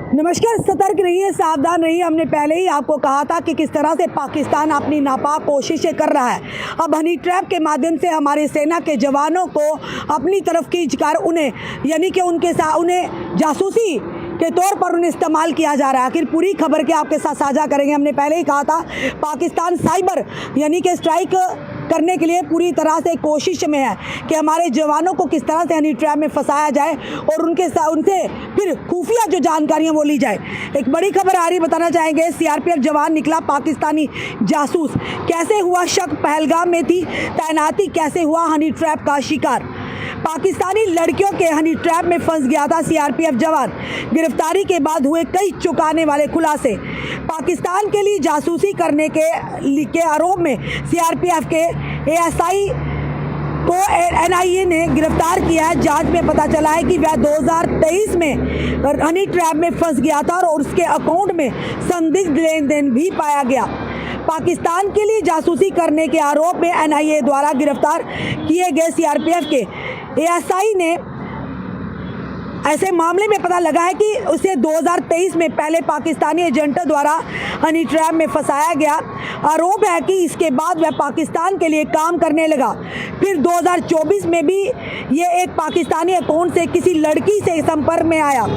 नमस्कार। सतर्क रहिए, सावधान रहिए। हमने पहले ही आपको कहा था कि किस तरह से पाकिस्तान अपनी नापाक कोशिशें कर रहा है। अब हनी ट्रैप के माध्यम से हमारे सेना के जवानों को अपनी तरफ खींचकर उन्हें यानी कि उन्हें जासूसी के तौर पर उन्हें इस्तेमाल किया जा रहा है। आखिर पूरी खबर के आपके साथ साझा करेंगे। हमने पहले ही कहा था पाकिस्तान साइबर यानी कि स्ट्राइक करने के लिए पूरी तरह से कोशिश में है कि हमारे जवानों को किस तरह से हनी ट्रैप में फंसाया जाए और उनसे फिर खुफिया जो जानकारियां वो ली जाए। एक बड़ी खबर आ रही, बताना चाहेंगे। सीआरपीएफ जवान निकला पाकिस्तानी जासूस। कैसे हुआ शक? पहलगाम में थी तैनाती, कैसे हुआ हनी ट्रैप का शिकार? पाकिस्तानी लड़कियों के हनी ट्रैप में फंस गया था सीआरपीएफ जवान। गिरफ्तारी के बाद हुए कई चौंकाने वाले खुलासे। पाकिस्तान के लिए जासूसी करने के आरोप में सीआरपीएफ के एएसआई को एनआईए ने गिरफ्तार किया है। जांच में पता चला है कि वह 2023 में हनी ट्रैप में फंस गया था और उसके अकाउंट में संदिग्ध लेन देन भी पाया गया। पाकिस्तान के लिए जासूसी करने के आरोप में एनआईए द्वारा गिरफ्तार किए गए सीआरपीएफ के एएसआई ने ऐसे मामले में पता लगा है कि उसे 2023 में पहले पाकिस्तानी एजेंटों द्वारा हनी ट्रैप में फंसाया गया। आरोप है कि इसके बाद वह पाकिस्तान के लिए काम करने लगा। फिर 2024 में भी ये एक पाकिस्तानी अकाउंट से किसी लड़की से संपर्क में आया।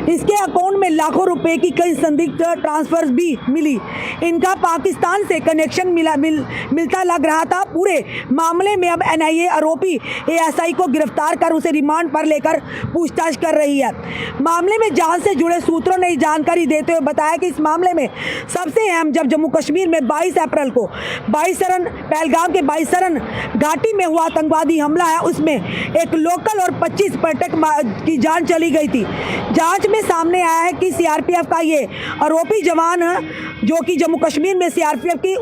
इसके अकाउंट में लाखों रुपए की कई संदिग्ध ट्रांसफर्स भी मिली। इनका पाकिस्तान से कनेक्शन मिलता लग रहा था। पूरे मामले में अब एनआईए आरोपी एएसआई को गिरफ्तार कर उसे रिमांड पर लेकर पूछताछ कर रही है। मामले में जांच से जुड़े सूत्रों ने जानकारी देते हुए बताया कि इस मामले में सबसे अहम जब जम्मू कश्मीर में 22 अप्रैल को पहलगाम के 22 सरन घाटी में हुआ आतंकवादी हमला है, उसमें एक लोकल और 25 पर्यटक की जान चली गई थी। जांच में सामने आया है कि सीआरपीएफ का ये आरोपी जवान जो कि जम्मू कश्मीर में सीआरपीएफ की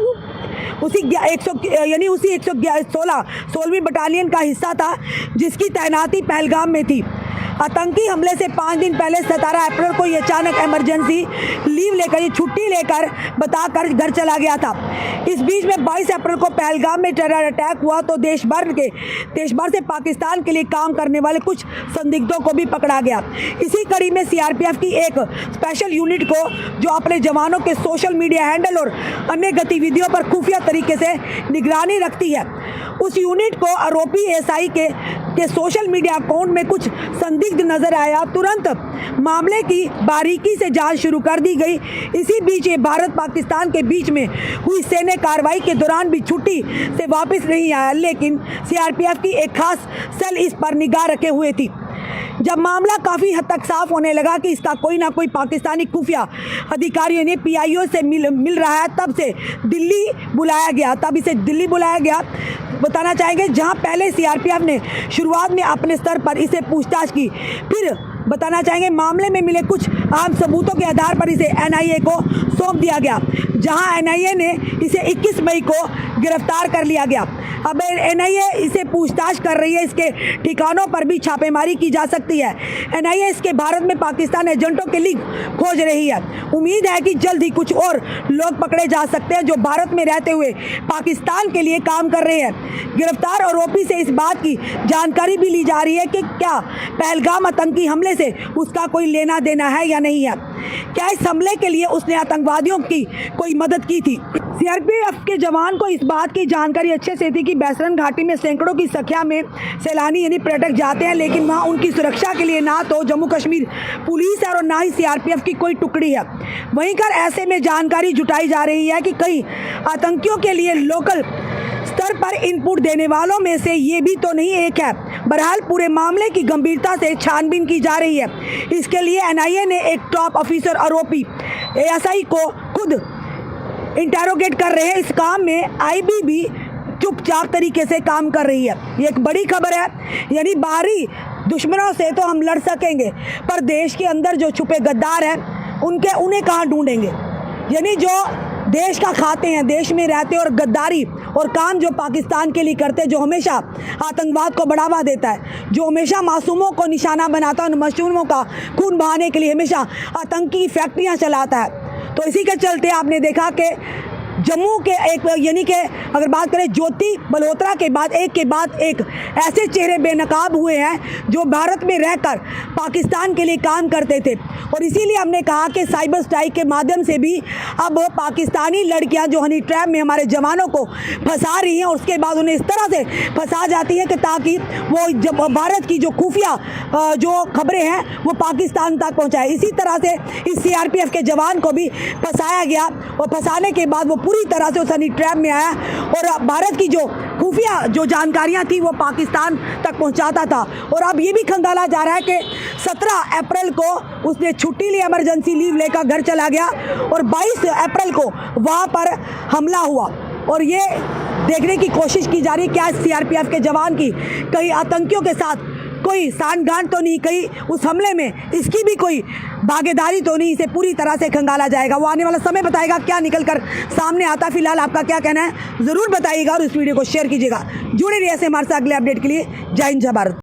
उसी 116वीं बटालियन का हिस्सा था, जिसकी तैनाती पहलगाम में थी। आतंकी हमले से 5 दिन पहले 17 अप्रैल को ये अचानक इमरजेंसी लीव लेकर, ये छुट्टी लेकर बताकर घर चला गया था। इस बीच में 22 अप्रैल को पहलगाम में टेरर अटैक हुआ तो देश भर से पाकिस्तान के लिए काम करने वाले कुछ संदिग्धों को भी पकड़ा गया। इसी कड़ी में सीआरपीएफ की एक स्पेशल यूनिट को, जो अपने जवानों के सोशल मीडिया हैंडल और अन्य गतिविधियों पर खुफिया तरीके से निगरानी रखती है, उस यूनिट को आरोपी एएसआई के सोशल मीडिया अकाउंट में कुछ संदिग्ध नजर आया। तुरंत मामले की बारीकी से जांच शुरू कर दी गई। इसी बीच ये भारत पाकिस्तान के बीच में हुई सैन्य कार्रवाई के दौरान भी छुट्टी से वापस नहीं आया, लेकिन सीआरपीएफ की एक खास सेल इस पर निगाह रखे हुए थी। जब मामला काफ़ी हद तक साफ होने लगा कि इसका कोई ना कोई पाकिस्तानी खुफिया अधिकारियों ने पीआईओ से मिल रहा है, तब इसे दिल्ली बुलाया गया। बताना चाहेंगे, जहां पहले सीआरपीएफ ने शुरुआत में अपने स्तर पर इसे पूछताछ की, फिर बताना चाहेंगे मामले में मिले कुछ अहम सबूतों के आधार पर इसे एनआईए को सौंप दिया गया, जहां एनआईए ने इसे 21 मई को गिरफ्तार कर लिया गया। अब एनआईए इसे पूछताछ कर रही है। इसके ठिकानों पर भी छापेमारी की जा सकती है। एनआईए इसके भारत में पाकिस्तान एजेंटों के लिंक खोज रही है। उम्मीद है कि जल्द ही कुछ और लोग पकड़े जा सकते हैं जो भारत में रहते हुए पाकिस्तान के लिए काम कर रहे हैं। गिरफ्तार आरोपी से इस बात की जानकारी भी ली जा रही है कि क्या पहलगाम आतंकी हमले से उसका कोई लेना देना है या नहीं है। क्या इस हमले के लिए उसने आतंकवादियों की कोई मदद की थी? सीआरपीएफ के जवान को इस बात की जानकारी अच्छे से थी कि बैसरन घाटी में सैकड़ों की संख्या में सैलानी यानी पर्यटक जाते हैं, लेकिन वहां उनकी सुरक्षा के लिए ना तो जम्मू कश्मीर पुलिस है और ना ही सीआरपीएफ की कोई टुकड़ी है। वहीं कर ऐसे में जानकारी जुटाई जा रही है कि कई आतंकियों के लिए लोकल स्तर पर इनपुट देने वालों में से ये भी तो नहीं एक है। बहरहाल पूरे मामले की गंभीरता से छानबीन की जा रही है। इसके लिए एनआईए ने एक टॉप ऑफिसर आरोपी एएसआई को खुद इंटेरोगेट कर रहे हैं। इस काम में आईबी चुपचाप तरीके से काम कर रही है। ये एक बड़ी खबर है। यानी बाहरी दुश्मनों से तो हम लड़ सकेंगे, पर देश के अंदर जो छुपे गद्दार हैं उन्हें कहाँ ढूंढेंगे। यानी जो देश का खाते हैं, देश में रहते और गद्दारी और काम जो पाकिस्तान के लिए करते, जो हमेशा आतंकवाद को बढ़ावा देता है, जो हमेशा मासूमों को निशाना बनाता है, मासूमों का खून बहाने के लिए हमेशा आतंकी फैक्ट्रियां चलाता है। तो इसी के चलते आपने देखा कि जम्मू के एक यानी कि अगर बात करें ज्योति मल्होत्रा के बाद एक ऐसे चेहरे बेनकाब हुए हैं जो भारत में रहकर पाकिस्तान के लिए काम करते थे। और इसीलिए हमने कहा कि साइबर स्ट्राइक के माध्यम से भी अब पाकिस्तानी लड़कियां जो हनी ट्रैप में हमारे जवानों को फंसा रही हैं और उसके बाद उन्हें इस तरह से फंसा जाती है कि ताकि वो जब भारत की जो खुफिया जो खबरें हैं वो पाकिस्तान तक पहुंचाए। इसी तरह से इस सीआरपीएफ के जवान को भी फंसाया गया और फंसाने के बाद वो पूरी तरह से उस हनी ट्रैप में आया और भारत की जो खुफिया जो जानकारियां थी वो पाकिस्तान तक पहुंचाता था। और अब ये भी खंगाला जा रहा है कि 17 अप्रैल को उसने छुट्टी ली, इमरजेंसी लीव लेकर घर चला गया और 22 अप्रैल को वहाँ पर हमला हुआ। और ये देखने की कोशिश की जा रही है क्या सीआरपीएफ के जवान की कहीं आतंकियों के साथ कोई सांठगांठ तो नहीं, कहीं उस हमले में इसकी भी कोई भागीदारी तो नहीं। इसे पूरी तरह से खंगाला जाएगा, वो आने वाला समय बताएगा क्या निकल कर सामने आता। फिलहाल आपका क्या कहना है ज़रूर बताइएगा और इस वीडियो को शेयर कीजिएगा। जुड़े रहिए ऐसे हमारे साथ अगले अपडेट के लिए। जय हिंद, जय भारत।